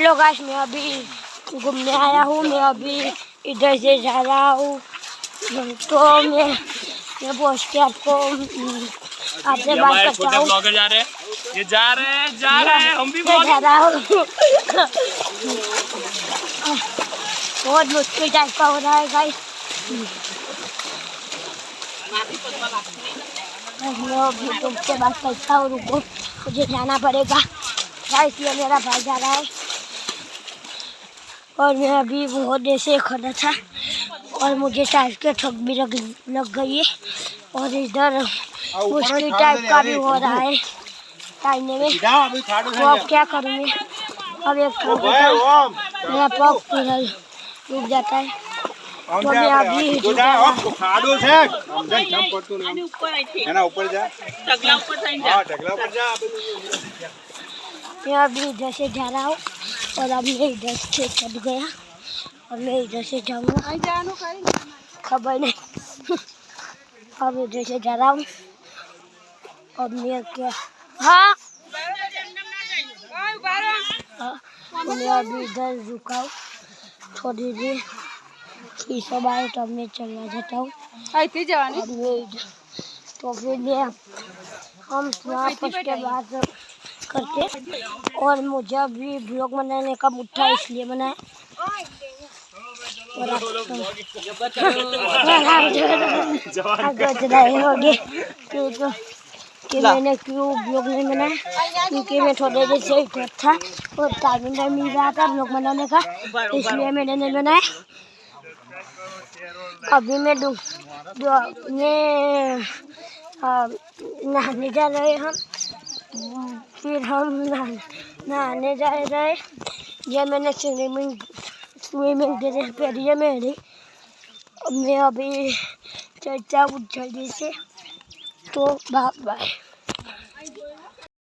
Hello guys, मैं अभी घूमने आया हूँ। मैं अभी इधर से जा रहा हूँ, तो मैं पहुँच के आपको आपसे बात करता हूँ। जा रहे हैं, ये जा रहे हैं, हम भी जा रहा हूँ। बहुत मुश्किल टाइप का हो रहा है गाइस। मैं अभी तुमसे बात करता हूँ, रुको, मुझे जाना पड़ेगा गाइस। ये मेरा भाई जा रहा है और मैं अभी बहुत देर से खड़ा था और मुझे टाइप के ठग भी लग गई है और इधर मुश्किल टाइप का भी हो रहा है टाइने में। तो अब क्या करूँ मैं? अब एक काम करता हूँ, मेरा पग पूरा डूब जाता है, तो मैं अभी मैं अभी इधर से जा रहा हूँ और अब मैं इधर से चढ़ गया और मैं इधर से जाऊँगा, खबर नहीं। अब इधर से जा रहा हूँ और मैं क्या, हाँ मैं अभी इधर रुका हूँ थोड़ी देर, फिर सब आए तो मैं चला जाता हूँ। तो फिर हम वापस के बात करते और मुझे अभी ब्लॉग बनाने का मुट्ठा इसलिए बनाया कि मैंने क्यों ब्लॉग नहीं बनाया, क्योंकि मैं थोड़े देर से इधर था और टाइम नहीं मिल रहा था ब्लॉग बनाने का, इसलिए मैंने नहीं बनाया। अभी मैं नहाने जा रहे हम, फिर हम नहाने जा रहे। ये मैंने स्विमिंग ड्रेस पहनी है मेरी। मैं अभी चलता हूँ जल्दी से, तो बाय बाय।